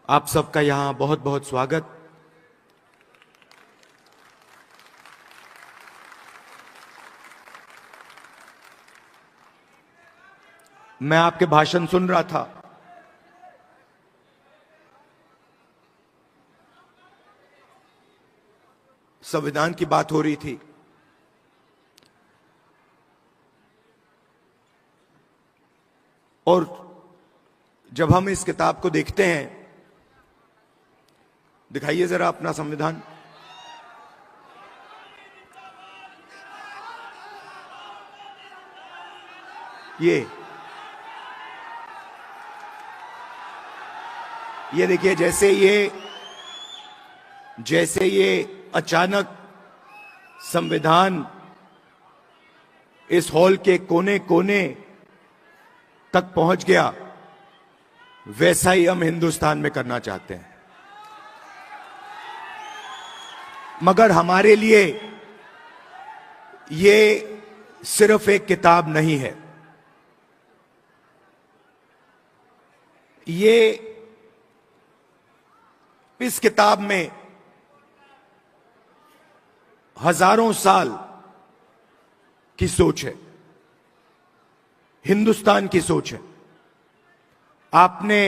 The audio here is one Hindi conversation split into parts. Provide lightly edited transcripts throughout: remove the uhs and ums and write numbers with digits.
आप सबका यहां बहुत बहुत स्वागत। मैं आपके भाषण सुन रहा था। संविधान की बात हो रही थी। और जब हम इस किताब को देखते हैं, दिखाइए जरा अपना संविधान। ये देखिए, जैसे ये अचानक संविधान इस हॉल के कोने कोने तक पहुंच गया, वैसा ही हम हिंदुस्तान में करना चाहते हैं। मगर हमारे लिए ये सिर्फ एक किताब नहीं है, ये इस किताब में हजारों साल की सोच है, हिंदुस्तान की सोच है। आपने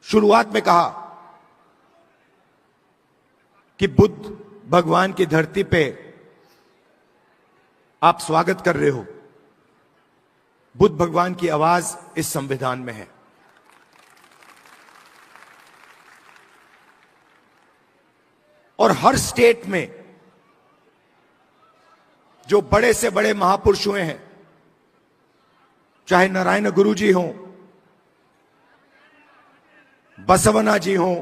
शुरुआत में कहा कि बुद्ध भगवान की धरती पे आप स्वागत कर रहे हो। बुद्ध भगवान की आवाज इस संविधान में है। और हर स्टेट में जो बड़े से बड़े महापुरुष हुए हैं, चाहे नारायण गुरु जी हों, बसवना जी हों,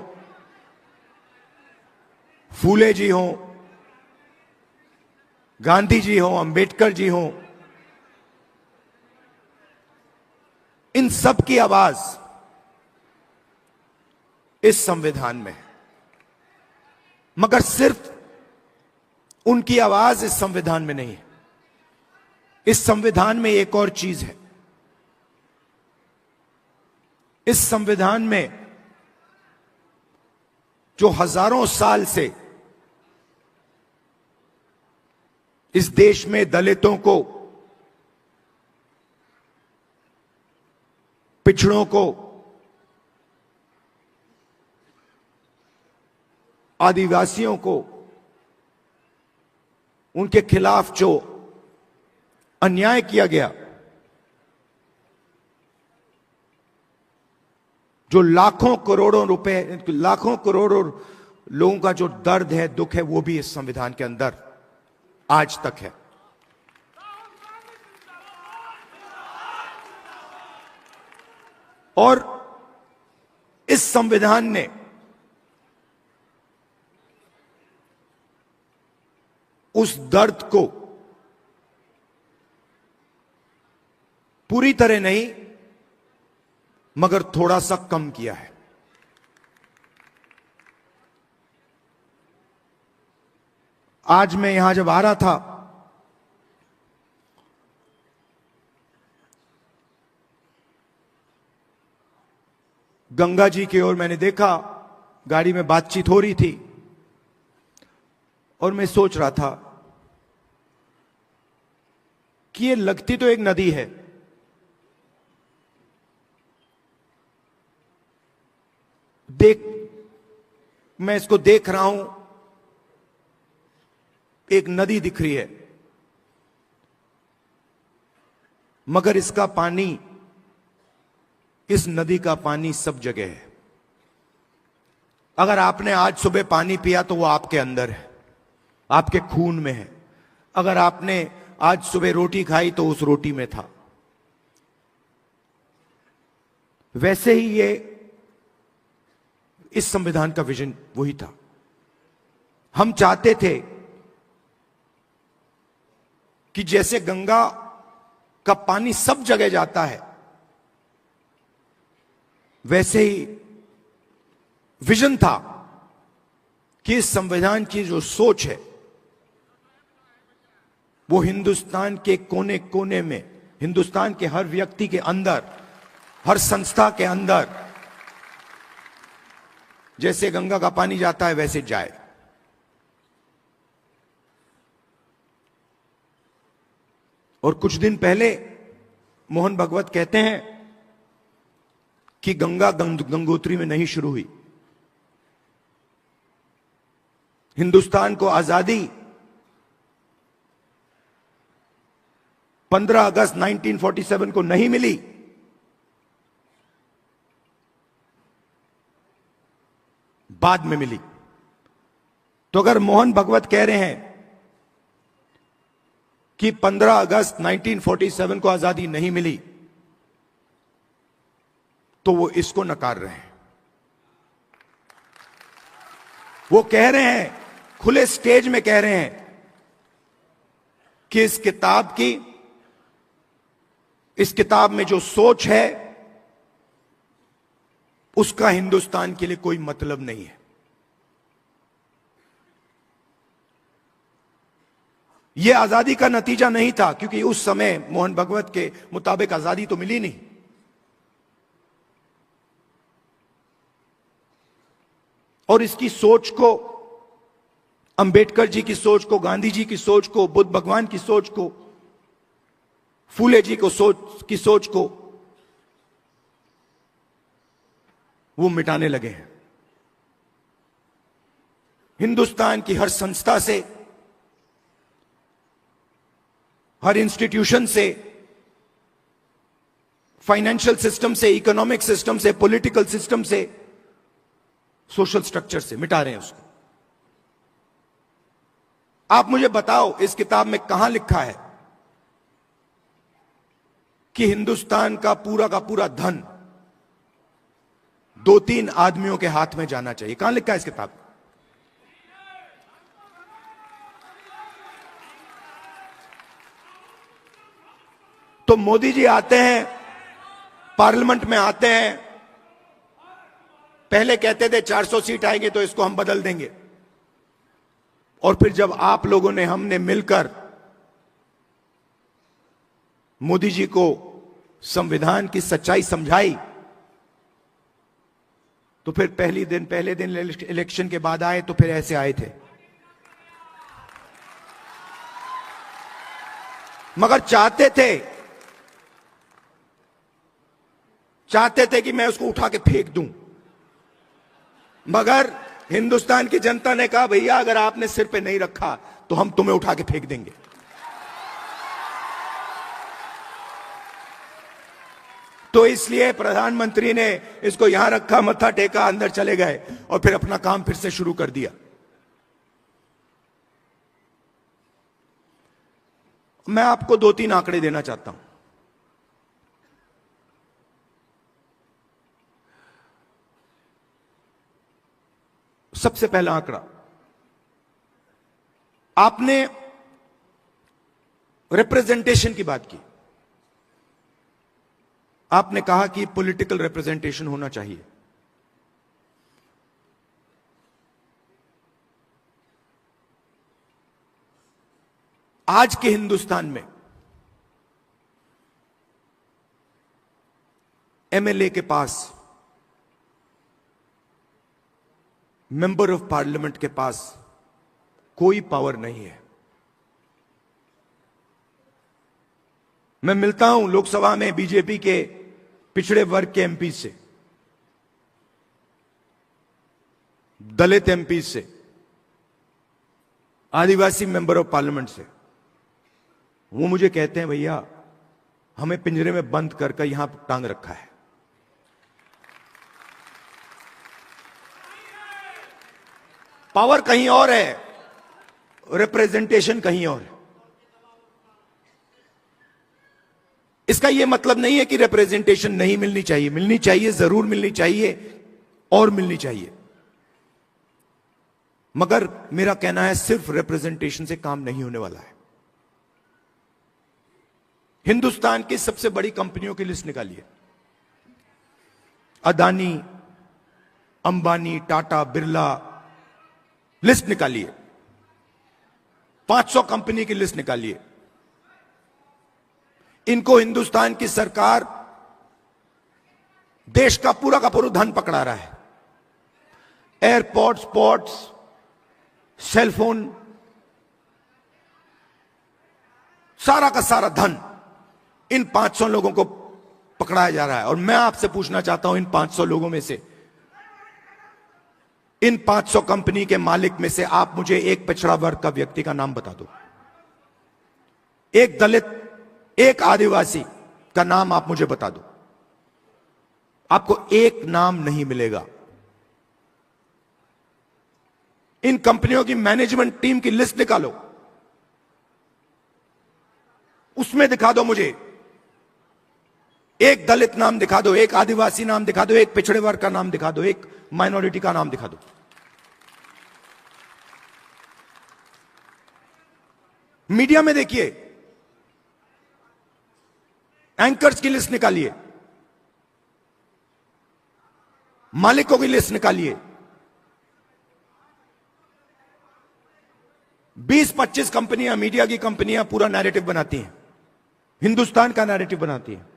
फूले जी हों, गांधी जी हों, अंबेडकर जी हों, इन सब की आवाज इस संविधान में है। मगर सिर्फ उनकी आवाज इस संविधान में नहीं है। इस संविधान में एक और चीज है। इस संविधान में जो हजारों साल से इस देश में दलितों को, पिछड़ों को, आदिवासियों को, उनके खिलाफ जो अन्याय किया गया, जो लाखों करोड़ों रुपए, लाखों करोड़ों लोगों का जो दर्द है, दुख है, वो भी इस संविधान के अंदर आज तक है। और इस संविधान ने उस दर्द को पूरी तरह नहीं, मगर थोड़ा सा कम किया है। आज मैं यहां जब आ रहा था, गंगा जी की ओर मैंने देखा, गाड़ी में बातचीत हो रही थी और मैं सोच रहा था कि ये लगती तो एक नदी है, मैं इसको देख रहा हूं, एक नदी दिख रही है, मगर इसका पानी, इस नदी का पानी सब जगह है। अगर आपने आज सुबह पानी पिया तो वो आपके अंदर है, आपके खून में है। अगर आपने आज सुबह रोटी खाई तो उस रोटी में था। वैसे ही ये इस संविधान का विजन वही था। हम चाहते थे कि जैसे गंगा का पानी सब जगह जाता है, वैसे ही विजन था कि इस संविधान की जो सोच है वो हिंदुस्तान के कोने कोने में, हिंदुस्तान के हर व्यक्ति के अंदर, हर संस्था के अंदर जैसे गंगा का पानी जाता है वैसे जाए। और कुछ दिन पहले मोहन भागवत कहते हैं कि गंगा गंगोत्री में नहीं शुरू हुई। हिंदुस्तान को आजादी 15 अगस्त 1947 को नहीं मिली, बाद में मिली। तो अगर मोहन भागवत कह रहे हैं कि 15 अगस्त 1947 को आजादी नहीं मिली, तो वो इसको नकार रहे हैं। वो कह रहे हैं, खुले स्टेज में कह रहे हैं कि इस किताब में जो सोच है उसका हिंदुस्तान के लिए कोई मतलब नहीं है। यह आजादी का नतीजा नहीं था, क्योंकि उस समय मोहन भागवत के मुताबिक आजादी तो मिली नहीं। और इसकी सोच को, अंबेडकर जी की सोच को, गांधी जी की सोच को, बुद्ध भगवान की सोच को, फूले जी को सोच को वो मिटाने लगे हैं। हिंदुस्तान की हर संस्था से, हर इंस्टीट्यूशन से, फाइनेंशियल सिस्टम से, इकोनॉमिक सिस्टम से, पॉलिटिकल सिस्टम से, सोशल स्ट्रक्चर से मिटा रहे हैं उसको। आप मुझे बताओ इस किताब में कहां लिखा है कि हिंदुस्तान का पूरा धन 2-3 आदमियों के हाथ में जाना चाहिए? कहां लिखा है इस किताब में? तो मोदी जी आते हैं, पार्लियामेंट में आते हैं, पहले कहते थे 400 सीट आएंगे तो इसको हम बदल देंगे, और फिर जब आप लोगों ने, हमने मिलकर मोदी जी को संविधान की सच्चाई समझाई, तो फिर पहले दिन इलेक्शन के बाद आए तो फिर ऐसे आए थे। मगर चाहते थे कि मैं उसको उठा के फेंक दूं, मगर हिंदुस्तान की जनता ने कहा भैया अगर आपने सिर पे नहीं रखा तो हम तुम्हें उठा के फेंक देंगे। तो इसलिए प्रधानमंत्री ने इसको यहां रखा, मत्था टेका, अंदर चले गए और फिर अपना काम फिर से शुरू कर दिया। मैं आपको 2-3 आंकड़े देना चाहता हूं। सबसे पहला आंकड़ा, आपने रिप्रेजेंटेशन की बात की, आपने कहा कि पॉलिटिकल रिप्रेजेंटेशन होना चाहिए। आज के हिंदुस्तान में एमएलए के पास, मेंबर ऑफ पार्लियामेंट के पास कोई पावर नहीं है। मैं मिलता हूं लोकसभा में बीजेपी के पिछड़े वर्ग के एमपी से, दलित एमपी से, आदिवासी मेंबर ऑफ पार्लियामेंट से। वो मुझे कहते हैं भैया हमें पिंजरे में बंद करके यहां टांग रखा है। पावर कहीं और है, रिप्रेजेंटेशन कहीं और है। इसका यह मतलब नहीं है कि रिप्रेजेंटेशन नहीं मिलनी चाहिए, मिलनी चाहिए, जरूर मिलनी चाहिए और मिलनी चाहिए। मगर मेरा कहना है सिर्फ रिप्रेजेंटेशन से काम नहीं होने वाला है। हिंदुस्तान की सबसे बड़ी कंपनियों की लिस्ट निकालिए, अदानी, अंबानी, टाटा, बिरला, लिस्ट निकालिए। 500 कंपनी की लिस्ट निकालिए। इनको हिंदुस्तान की सरकार देश का पूरा धन पकड़ा रहा है। एयरपोर्ट्स, पोर्ट्स, सेलफोन, सारा का सारा धन इन 500 लोगों को पकड़ाया जा रहा है। और मैं आपसे पूछना चाहता हूं, इन 500 लोगों में से, इन 500 कंपनी के मालिक में से आप मुझे एक पिछड़ा वर्ग का व्यक्ति का नाम बता दो। एक दलित, एक आदिवासी का नाम आप मुझे बता दो। आपको एक नाम नहीं मिलेगा। इन कंपनियों की मैनेजमेंट टीम की लिस्ट निकालो, उसमें दिखा दो मुझे। एक दलित नाम दिखा दो, एक आदिवासी नाम दिखा दो, एक पिछड़े वर्ग का नाम दिखा दो, एक माइनॉरिटी का नाम दिखा दो। मीडिया में देखिए, एंकर्स की लिस्ट निकालिए, मालिकों की लिस्ट निकालिए। 20-25 कंपनियां, मीडिया की कंपनियां पूरा नैरेटिव बनाती हैं, हिंदुस्तान का नैरेटिव बनाती हैं।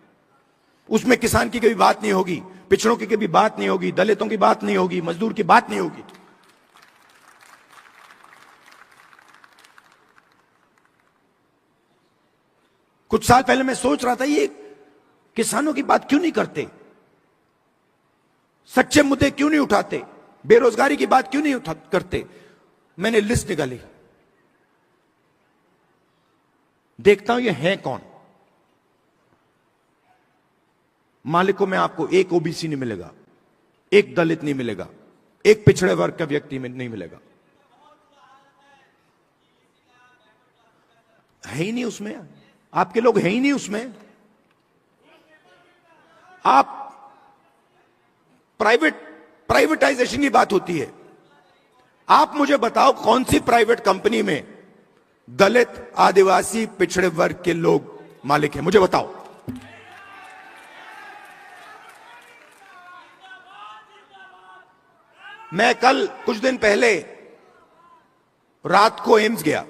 उसमें किसान की कभी बात नहीं होगी, पिछड़ों की कभी बात नहीं होगी, दलितों की बात नहीं होगी, मजदूर की बात नहीं होगी। कुछ साल पहले मैं सोच रहा था, ये किसानों की बात क्यों नहीं करते, सच्चे मुद्दे क्यों नहीं उठाते, बेरोजगारी की बात क्यों नहीं करते। मैंने लिस्ट निकाली, देखता हूं ये है कौन। मालिकों में आपको एक ओबीसी नहीं मिलेगा, एक दलित नहीं मिलेगा, एक पिछड़े वर्ग का व्यक्ति में नहीं मिलेगा। है ही नहीं उसमें, आपके लोग है ही नहीं उसमें। आप प्राइवेटाइजेशन की बात होती है। आप मुझे बताओ, कौन सी प्राइवेट कंपनी में दलित, आदिवासी, पिछड़े वर्ग के लोग मालिक हैं, मुझे बताओ। मैं कल कुछ दिन पहले रात को एम्स गया।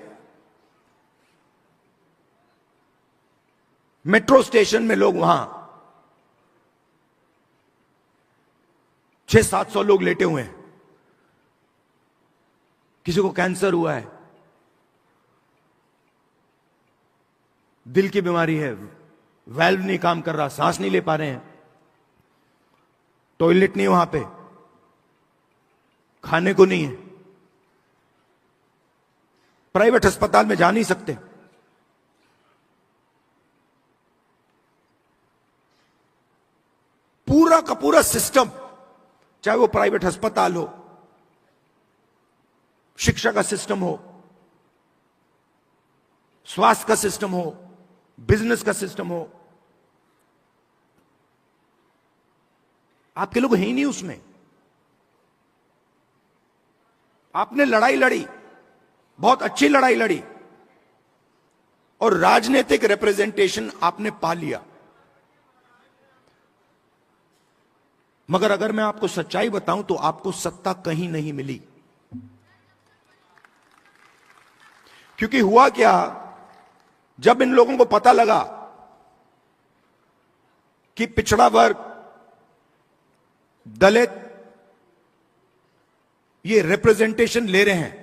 मेट्रो स्टेशन में लोग, वहां 600-700 लोग लेटे हुए हैं। किसी को कैंसर हुआ है, दिल की बीमारी है, वाल्व नहीं काम कर रहा, सांस नहीं ले पा रहे हैं, टॉयलेट नहीं वहां पे, खाने को नहीं है, प्राइवेट अस्पताल में जा नहीं सकते। पूरा का पूरा सिस्टम, चाहे वो प्राइवेट अस्पताल हो, शिक्षा का सिस्टम हो, स्वास्थ्य का सिस्टम हो, बिजनेस का सिस्टम हो, आपके लोग हैं ही नहीं उसमें। आपने लड़ाई लड़ी, बहुत अच्छी लड़ाई लड़ी, और राजनीतिक रिप्रेजेंटेशन आपने पा लिया। मगर अगर मैं आपको सच्चाई बताऊं तो आपको सत्ता कहीं नहीं मिली। क्योंकि हुआ क्या, जब इन लोगों को पता लगा कि पिछड़ा वर्ग, दलित ये रिप्रेजेंटेशन ले रहे हैं,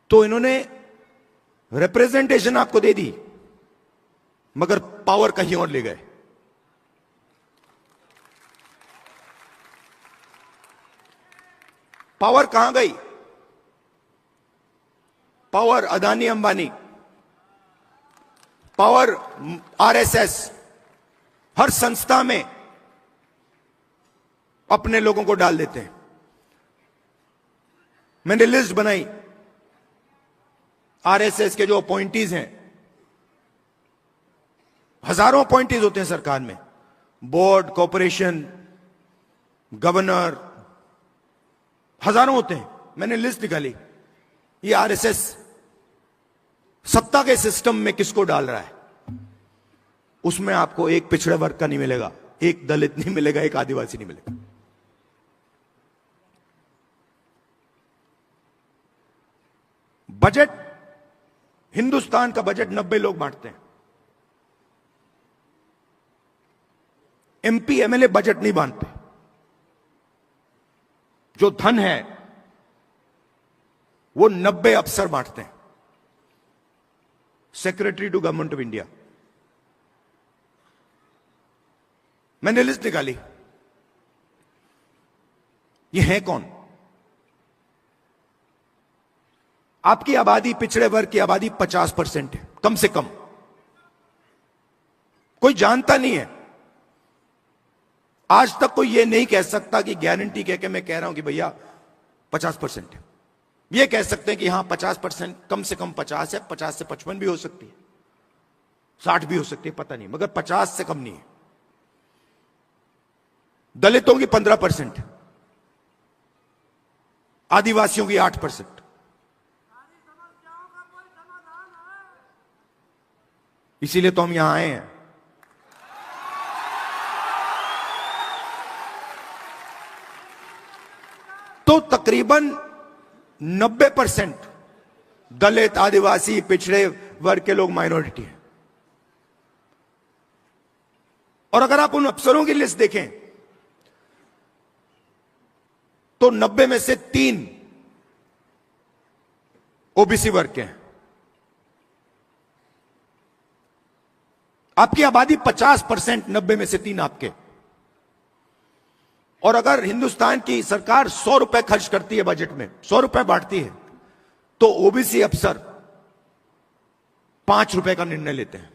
तो इन्होंने रिप्रेजेंटेशन आपको दे दी, मगर पावर कहीं और ले गए। पावर कहां गई? Power Adani Ambani, power RSS, हर संस्था में अपने लोगों को डाल देते हैं। मैंने लिस्ट बनाई, आरएसएस के जो अपॉइंटीज हैं, हजारों अपॉइंटीज होते हैं सरकार में, बोर्ड, कॉर्पोरेशन, गवर्नर, हजारों होते हैं। मैंने लिस्ट निकाली, ये आरएसएस सत्ता के सिस्टम में किसको डाल रहा है। उसमें आपको एक पिछड़े वर्ग का नहीं मिलेगा, एक दलित नहीं मिलेगा, एक आदिवासी नहीं मिलेगा। बजट, हिंदुस्तान का बजट 90 लोग बांटते हैं। एमपी एमएलए बजट नहीं बांटते। जो धन है वो 90 अफसर बांटते हैं, secretary to government of India. मैंने लिस्ट निकाली, ये है कौन? आपकी आबादी, पिछड़े वर्ग की आबादी 50% है, कम से कम। कोई जानता नहीं है। आज तक कोई यह नहीं कह सकता कि गारंटी कह के मैं कह रहा हूं कि भैया 50% है। यह कह सकते हैं कि हां 50%, कम से कम 50 है, 50 से 55 भी हो सकती है, 60 भी हो सकती है, पता नहीं, मगर 50 से कम नहीं है। दलितों की 15%, आदिवासियों की 8%। इसीलिए तो हम यहां आए हैं। तो तकरीबन 90% दलित, आदिवासी, पिछड़े वर्ग के लोग माइनॉरिटी हैं। और अगर आप उन अफसरों की लिस्ट देखें तो 90 में से 3 ओबीसी वर्ग के हैं। आपकी आबादी 50%, 90 में से 3 आपके। और अगर हिंदुस्तान की सरकार 100 रुपए खर्च करती है बजट में, 100 रुपए बांटती है, तो ओबीसी अफसर 5 रुपए का निर्णय लेते हैं।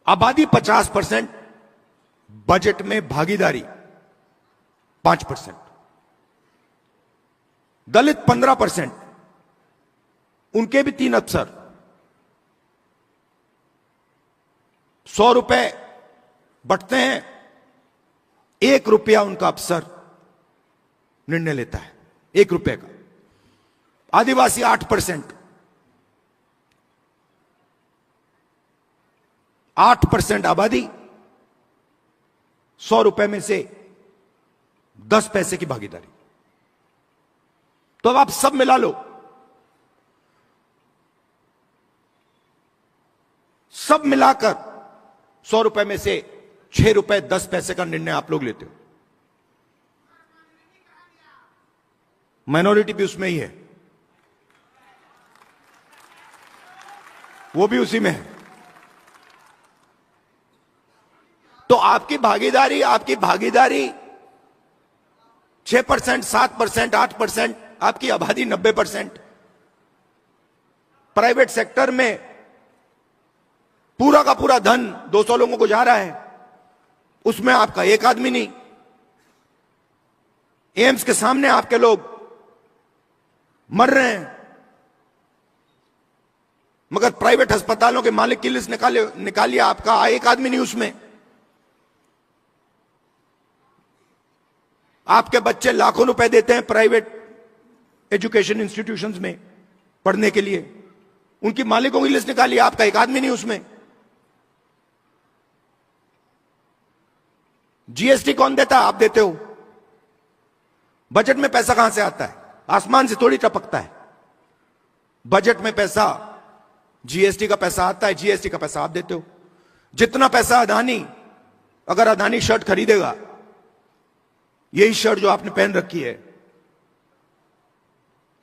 आबादी 50%, बजट में भागीदारी 5%। दलित 15%, उनके भी 3 अफसर, 100 रुपए बंटते हैं, 1 रुपया उनका अफसर निर्णय लेता है, 1 रुपए का। आदिवासी 8%, 8% आबादी, 100 रुपए में से 10 पैसे की भागीदारी। तो अब आप सब मिला लो, सब मिलाकर 100 रुपए में से 6 रुपए 10 पैसे का निर्णय आप लोग लेते हो। माइनॉरिटी भी उसमें ही है, वो भी उसी में है। तो आपकी भागीदारी 6%, 7%, 8%, आपकी आबादी 90%। प्राइवेट सेक्टर में पूरा का पूरा धन 200 लोगों को जा रहा है, उसमें आपका एक आदमी नहीं। एम्स के सामने आपके लोग मर रहे हैं, मगर प्राइवेट अस्पतालों के मालिक की लिस्ट निकालिए, आपका एक आदमी नहीं उसमें। आपके बच्चे लाखों रुपए देते हैं प्राइवेट एजुकेशन इंस्टीट्यूशंस में पढ़ने के लिए, उनकी मालिकों की लिस्ट निकालिए, आपका एक आदमी नहीं उसमें। जीएसटी कौन देता है? आप देते हो। बजट में पैसा कहां से आता है? आसमान से थोड़ी टपकता है। बजट में पैसा, जीएसटी का पैसा आता है, जीएसटी का पैसा आप देते हो। जितना पैसा अदानी, अगर अदानी शर्ट खरीदेगा, यही शर्ट जो आपने पहन रखी है,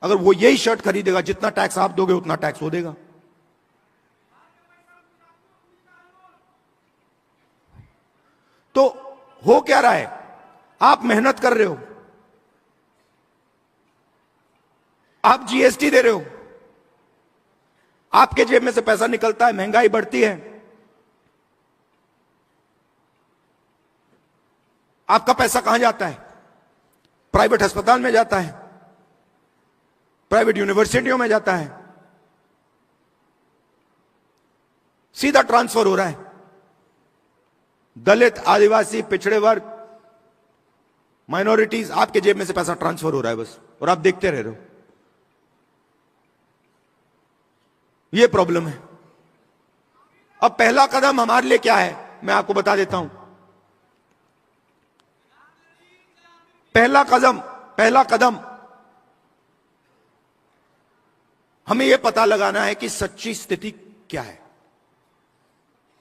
अगर वो यही शर्ट खरीदेगा, जितना टैक्स आप दोगे उतना टैक्स वो देगा। तो हो क्या रहा है? आप मेहनत कर रहे हो, आप जीएसटी दे रहे हो, आपके जेब में से पैसा निकलता है, महंगाई बढ़ती है, आपका पैसा कहां जाता है? प्राइवेट अस्पताल में जाता है, प्राइवेट यूनिवर्सिटियों में जाता है, सीधा ट्रांसफर हो रहा है। दलित, आदिवासी, पिछड़े वर्ग, माइनॉरिटीज, आपके जेब में से पैसा ट्रांसफर हो रहा है बस, और आप देखते रह रहे हो। यह प्रॉब्लम है। अब पहला कदम हमारे लिए क्या है, मैं आपको बता देता हूं। पहला कदम हमें यह पता लगाना है कि सच्ची स्थिति क्या है।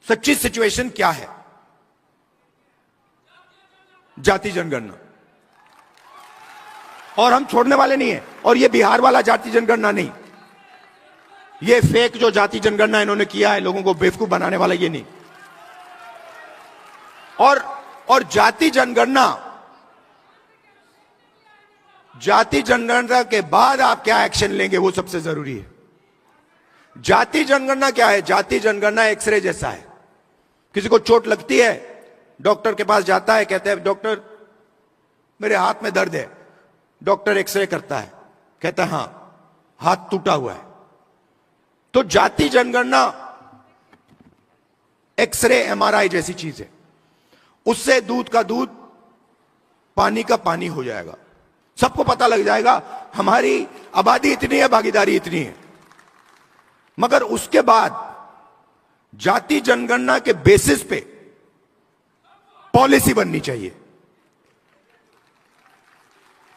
सच्ची सिचुएशन क्या है? जाति जनगणना, और हम छोड़ने वाले नहीं है। और ये बिहार वाला जाति जनगणना नहीं, ये फेक जो जाति जनगणना इन्होंने किया है लोगों को बेवकूफ बनाने वाला, ये नहीं। और जाति जनगणना के बाद आप क्या एक्शन लेंगे वो सबसे जरूरी है। जाति जनगणना क्या है? जाति जनगणना एक्सरे जैसा है। किसी को चोट लगती है, डॉक्टर के पास जाता है, कहते हैं डॉक्टर मेरे हाथ में दर्द है। डॉक्टर एक्सरे करता है, कहता है हां हाथ टूटा हुआ है। तो जाति जनगणना एक्सरे एमआरआई जैसी चीज है। उससे दूध का दूध पानी का पानी हो जाएगा। सबको पता लग जाएगा हमारी आबादी इतनी है, भागीदारी इतनी है। मगर उसके बाद जाति जनगणना के बेसिस पे पॉलिसी बननी चाहिए।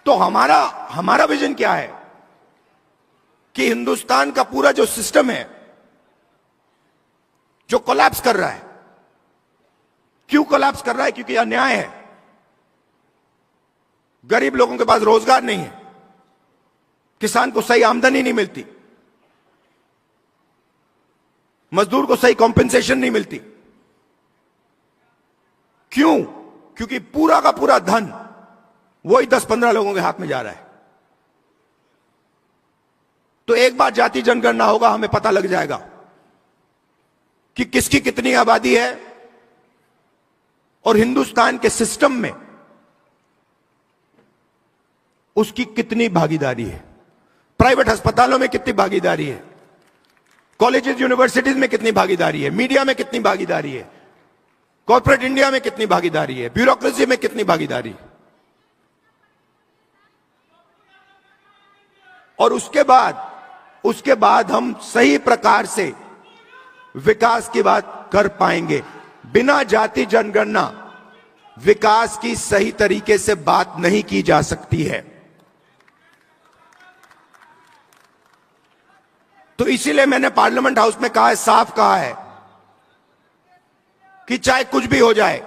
तो हमारा विजन क्या है कि हिंदुस्तान का पूरा जो सिस्टम है जो कोलैप्स कर रहा है, क्यों कोलैप्स कर रहा है? क्योंकि अन्याय है। गरीब लोगों के पास रोजगार नहीं है, किसान को सही आमदनी नहीं मिलती, मजदूर को सही कॉम्पेंसेशन नहीं मिलती। क्यों? क्योंकि पूरा का पूरा धन वही 10-15 लोगों के हाथ में जा रहा है। तो एक बार जाति जनगणना होगा, हमें पता लग जाएगा कि किसकी कितनी आबादी है और हिंदुस्तान के सिस्टम में उसकी कितनी भागीदारी है। प्राइवेट अस्पतालों में कितनी भागीदारी है, कॉलेजेस यूनिवर्सिटीज में कितनी भागीदारी है, मीडिया में कितनी भागीदारी है, कॉर्पोरेट इंडिया में कितनी भागीदारी है, ब्यूरोक्रेसी में कितनी भागीदारी है। और उसके बाद हम सही प्रकार से विकास की बात कर पाएंगे। बिना जाति जनगणना विकास की सही तरीके से बात नहीं की जा सकती है। तो इसीलिए मैंने पार्लियामेंट हाउस में कहा है, साफ कहा है कि चाहे कुछ भी हो जाए,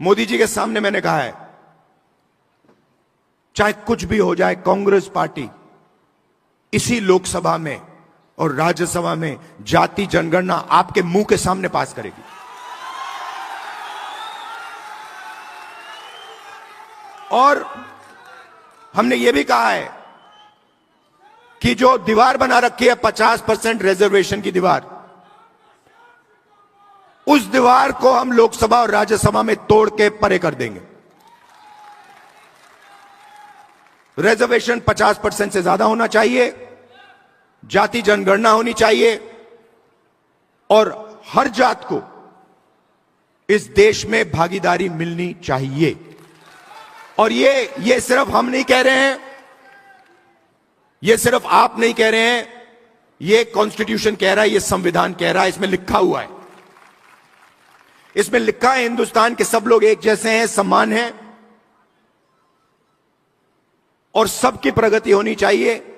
मोदी जी के सामने मैंने कहा है, चाहे कुछ भी हो जाए, कांग्रेस पार्टी इसी लोकसभा में और राज्यसभा में जाति जनगणना आपके मुंह के सामने पास करेगी। और हमने यह भी कहा है कि जो दीवार बना रखी है 50% रिजर्वेशन की दीवार, उस दीवार को हम लोकसभा और राज्यसभा में तोड़ के परे कर देंगे। रिजर्वेशन 50% से ज्यादा होना चाहिए, जाति जनगणना होनी चाहिए और हर जात को इस देश में भागीदारी मिलनी चाहिए। और ये सिर्फ हम नहीं कह रहे हैं, ये सिर्फ आप नहीं कह रहे हैं, ये कॉन्स्टिट्यूशन कह रहा है, ये संविधान कह रहा है, इसमें लिखा हुआ है। इसमें लिखा है हिंदुस्तान के सब लोग एक जैसे हैं, समान हैं और सबकी प्रगति होनी चाहिए,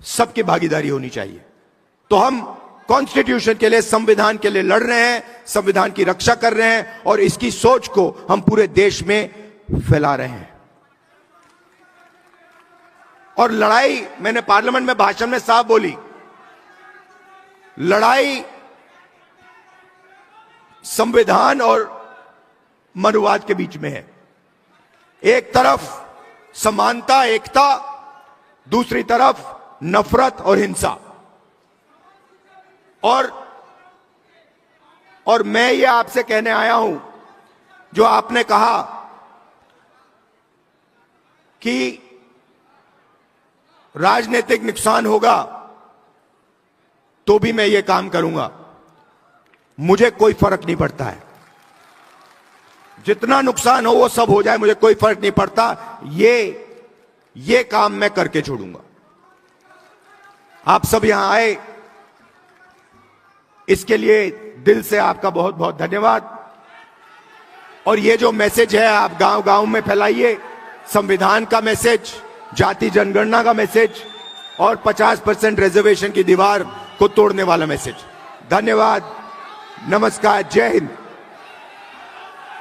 सबकी भागीदारी होनी चाहिए। तो हम कॉन्स्टिट्यूशन के लिए, संविधान के लिए लड़ रहे हैं, संविधान की रक्षा कर रहे हैं और इसकी सोच को हम पूरे देश में फैला रहे हैं। और लड़ाई, मैंने पार्लियामेंट में भाषण में साफ बोली, लड़ाई संविधान और मनुवाद के बीच में है। एक तरफ समानता, एकता, दूसरी तरफ नफरत और हिंसा। और मैं ये आपसे कहने आया हूं, जो आपने कहा कि राजनीतिक नुकसान होगा तो भी मैं ये काम करूंगा, मुझे कोई फर्क नहीं पड़ता है। जितना नुकसान हो वो सब हो जाए, मुझे कोई फर्क नहीं पड़ता। ये काम मैं करके छोड़ूंगा। आप सब यहां आए, इसके लिए दिल से आपका बहुत बहुत धन्यवाद। और ये जो मैसेज है आप गांव गांव में फैलाइए, संविधान का मैसेज, जाति जनगणना का मैसेज और 50% रिजर्वेशन की दीवार को तोड़ने वाला मैसेज। धन्यवाद, नमस्कार, जय हिंद।